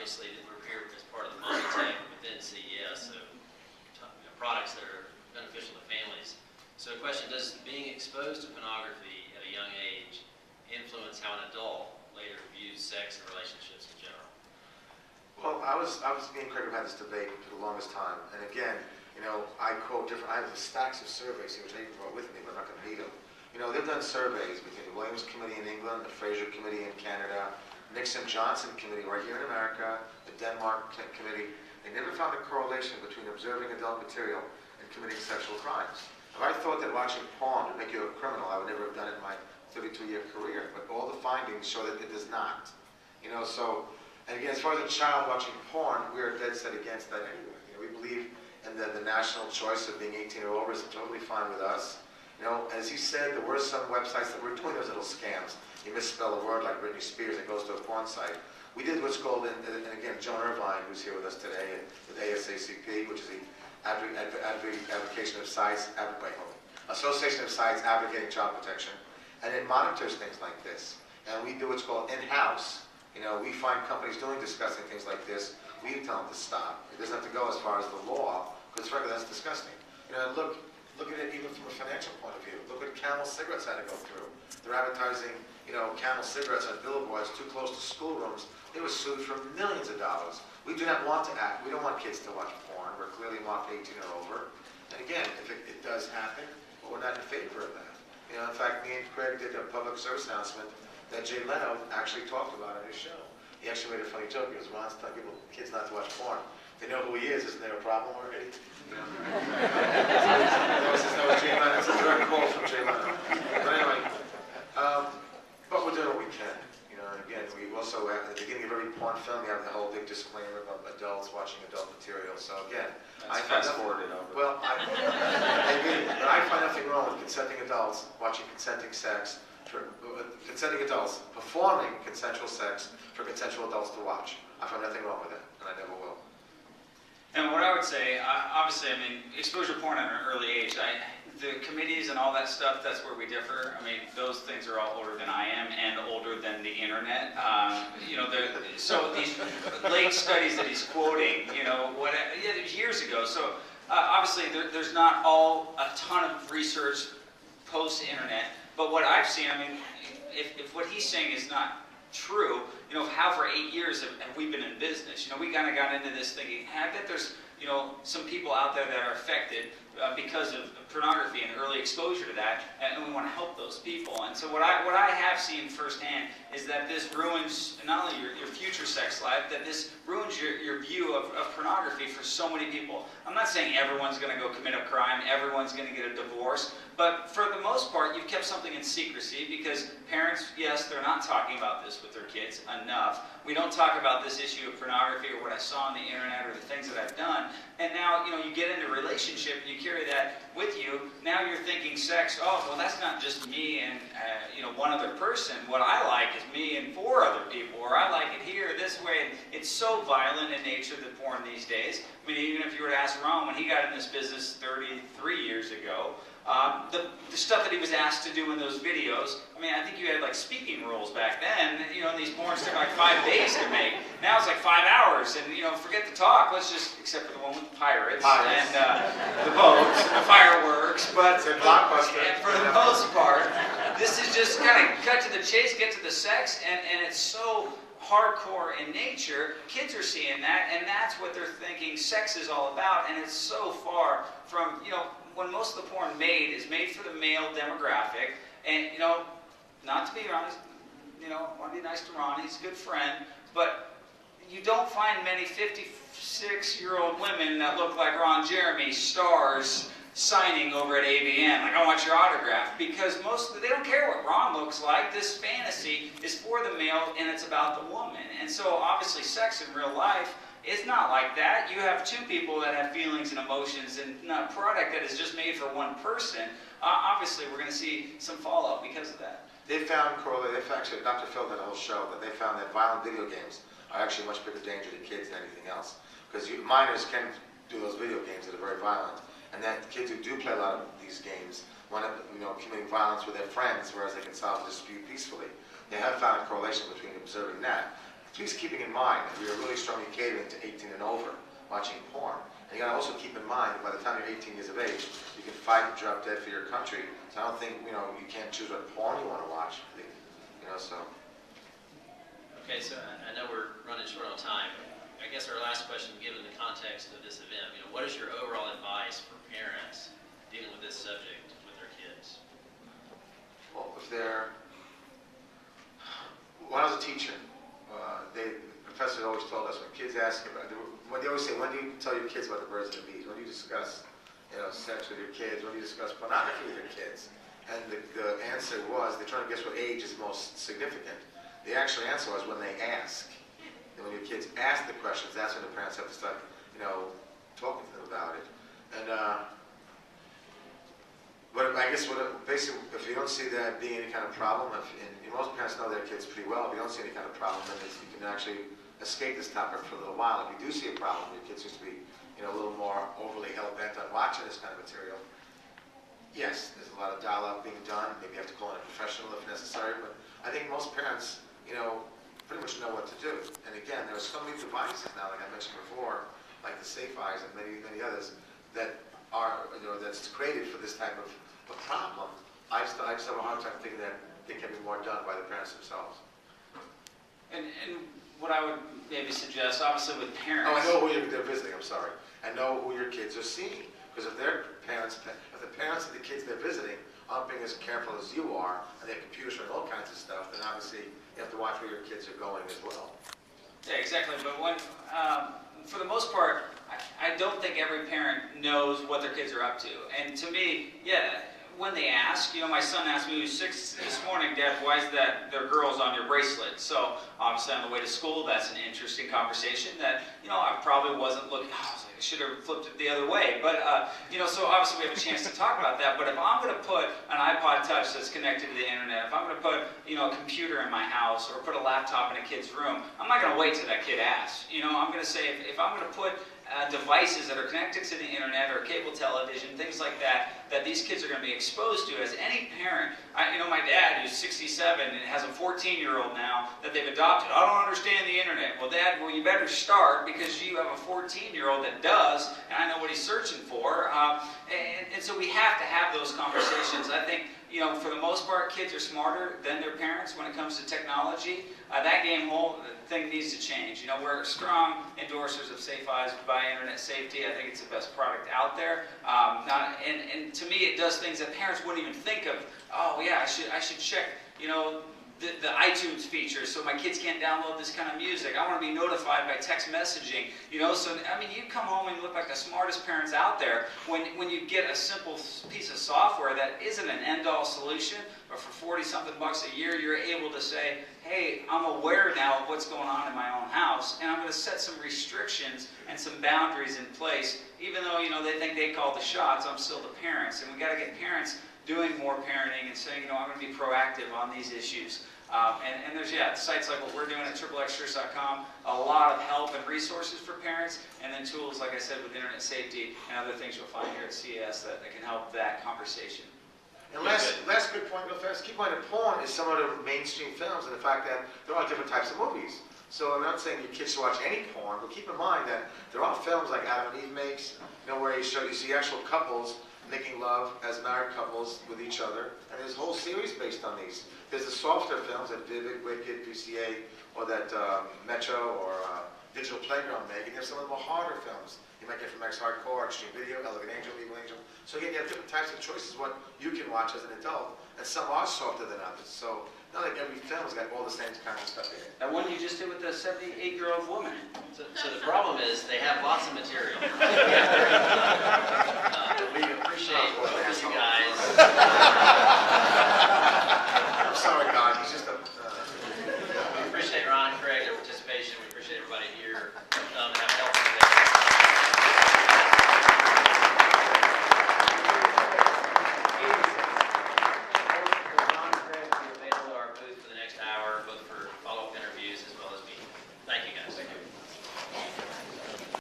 obviously we're here as part of the money tank within CES, so products that are beneficial to families. So the question, does being exposed to pornography at a young age influence how an adult later views sex and relationships in general? Well, I was being critical about this debate for the longest time, and again, I quote different. I have stacks of surveys here, which I even brought with me, but I'm not going to read them. They've done surveys between the Williams Committee in England, the Fraser Committee in Canada, Nixon-Johnson Committee right here in America, the Denmark Committee. They never found a correlation between observing adult material and committing sexual crimes. If I thought that watching porn would make you a criminal, I would never have done it in my 32-year career. But all the findings show that it does not. And again, as far as a child watching porn, we are dead set against that anyway. We believe in the national choice of being 18 or over is totally fine with us. As he said, there were some websites that were doing those little scams. You misspell a word like Britney Spears, it goes to a porn site. We did what's called, and again, Joan Irvine, who's here with us today, with ASACP, which is the Advocation of Sites, Association of Sites Advocating Child Protection, and it monitors things like this. And we do what's called in-house. We find companies doing disgusting things like this. We tell them to stop. It doesn't have to go as far as the law, because frankly, that's disgusting. Look at it even from a financial point of view. Look what Camel cigarettes had to go through. They're advertising, Camel cigarettes on billboards too close to schoolrooms. They were sued for millions of dollars. We do not want to act. We don't want kids to watch porn. We're clearly marked 18 or over. And again, if it does happen, but we're not in favor of that. In fact, me and Craig did a public service announcement that Jay Leno actually talked about on his show. He actually made a funny joke. He goes, Ron's telling people, kids not to watch porn. They know who he is. Isn't there a problem already? That was Jay Leno. It's a direct quote from Jay Leno. But anyway, but we're doing what we can. And again, we also, at the beginning of every porn film, you have the whole big disclaimer about adults watching adult material. So again, I fast-forwarded over. Well, I agree, but I find nothing wrong with consenting adults watching consenting sex, consenting adults performing consensual sex for consensual adults to watch. I find nothing wrong with that, and I never will. And what I would say, obviously, exposure porn at an early age, the committees and all that stuff, that's where we differ. Those things are all older than I am and older than the internet. So these late studies that he's quoting, years ago. So obviously, there's not a ton of research post-internet. But what I've seen, if what he's saying is not true, how for 8 years have we been in business? We kind of got into this thinking, I bet there's, some people out there that are affected because of pornography and early exposure to that, and we want to help those people. And so what I have seen firsthand is that this ruins not only your future sex life, that this ruins your view of pornography for so many people. I'm not saying everyone's going to go commit a crime, everyone's going to get a divorce, but for the most part, you've kept something in secrecy because parents, yes, they're not talking about this with their kids enough. We don't talk about this issue of pornography or what I saw on the internet or the things that I've done. And now, you get into a relationship and you carry that with you. Now you're thinking sex, oh, well, that's not just me and, one other person. What I like is me and 4 other people, or I like it here, this way. And it's so violent in nature, the porn these days. Even if you were to ask Ron when he got in this business 33 years ago, the stuff that he was asked to do in those videos, I think you had like speaking rules back then, and these porns took like 5 days to make. Now it's like 5 hours, and forget the talk, let's just, except for the one with the pirates. And the boats and the fireworks, but it's a blockbuster. And for the most part, this is just kind of cut to the chase, get to the sex, and it's so hardcore in nature. Kids are seeing that, and that's what they're thinking sex is all about, and it's so far from, when most of the porn is made for the male demographic, and, not to be honest, I want to be nice to Ron, he's a good friend, but you don't find many 56-year-old women that look like Ron Jeremy, stars, signing over at AVN, like, I want your autograph, because they don't care what Ron looks like. This fantasy is for the male, and it's about the woman. And so, obviously, sex in real life is not like that. You have 2 people that have feelings and emotions, and not a product that is just made for one person. Obviously, we're going to see some fallout because of that. They found, actually, Dr. Phil did a whole show, that they found that violent video games are actually a much bigger danger to kids than anything else. Because minors can do those video games that are very violent. And that kids who do play a lot of these games wind up, committing violence with their friends, whereas they can solve a dispute peacefully. They have found a correlation between observing that. please keeping in mind that we are really strongly catering to 18 and over watching porn. And you gotta also keep in mind that by the time you're 18 years of age, you can fight and drop dead for your country. So I don't think, you can't choose what porn you want to watch. So. Okay, so I know we're running short on time. I guess our last question, given the context of this event, what is your overall advice for parents dealing with this subject with their kids? Well, when I was a teacher, the professor always told us when kids ask about, when they always say, when do you tell your kids about the birds and the bees? When do you discuss, sex with your kids? When do you discuss pornography with your kids? And the answer was, they're trying to guess what age is most significant. The actual answer was when they ask. And when your kids ask the questions, that's when the parents have to start, talking to them about it. And but I guess basically, if you don't see that being any kind of problem, and most parents know their kids pretty well, if you don't see any kind of problem, then you can actually escape this topic for a little while. If you do see a problem, your kids seem to be, a little more overly hell-bent on watching this kind of material. Yes, there's a lot of dialogue being done. Maybe you have to call in a professional if necessary, but I think most parents, pretty much know what to do. And again, there are so many devices now, like I mentioned before, like the Safe Eyes and many, many others, that are, that's created for this type of a problem. I just have a hard time thinking that it can be more done by the parents themselves. And what I would maybe suggest, obviously with parents. Oh, I know who they're visiting, I'm sorry. I know who your kids are seeing. Because if the parents of the kids they're visiting aren't being as careful as you are, and their computers showing all kinds of stuff, then obviously you have to watch where your kids are going as well. Yeah, exactly. But for the most part, I don't think every parent knows what their kids are up to. And to me, yeah, when they ask, my son asked me, he was 6 this morning, Dad, why is that there are girls on your bracelet? So obviously on the way to school, that's an interesting conversation that, I probably wasn't looking, I should have flipped it the other way. But, so obviously we have a chance to talk about that. But if I'm going to put an iPod Touch that's connected to the internet, if I'm going to put, a computer in my house or put a laptop in a kid's room, I'm not going to wait till that kid asks. I'm going to say, if I'm going to put devices that are connected to the internet or cable television, things like that these kids are going to be exposed to. As any parent, my dad, who's 67 and has a 14-year-old now that they've adopted, I don't understand the internet. Well, Dad, you better start because you have a 14-year-old that does, and I know what he's searching for. And so we have to have those conversations. I think, for the most part, kids are smarter than their parents when it comes to technology. That whole thing needs to change. We're strong endorsers of Safe Eyes by Internet Safety. I think it's the best product out there. And to me, it does things that parents wouldn't even think of. Oh yeah, I should check. The iTunes feature so my kids can't download this kind of music. I want to be notified by text messaging. So you come home and you look like the smartest parents out there when you get a simple piece of software that isn't an end-all solution, but for 40-something bucks a year, you're able to say, hey, I'm aware now of what's going on in my own house, and I'm going to set some restrictions and some boundaries in place. Even though they think they call the shots, I'm still the parents, and we got to get parents doing more parenting and saying, I'm going to be proactive on these issues. And there's, sites like what we're doing at XXXTruths.com, a lot of help and resources for parents, and then tools, like I said, with internet safety and other things you'll find here at CES that can help that conversation. And last good point, real fast, keep in mind that porn is some of the mainstream films, and the fact that there are different types of movies. So I'm not saying your kids should watch any porn, but keep in mind that there are films like Adam and Eve makes, where you see actual couples making love as married couples with each other, and there's a whole series based on these. There's the softer films that Vivid, Wicked, PCA, or that Metro or Digital Playground make, and there's some of the more harder films. You might get from X Hardcore, Extreme Video, Elegant Angel, Evil Angel. So again, you have different types of choices what you can watch as an adult, and some are softer than others. So not like every film's got all the same kind of stuff in it. That one you just did with the 78-year-old woman. So the problem is they have lots of material. We appreciate you guys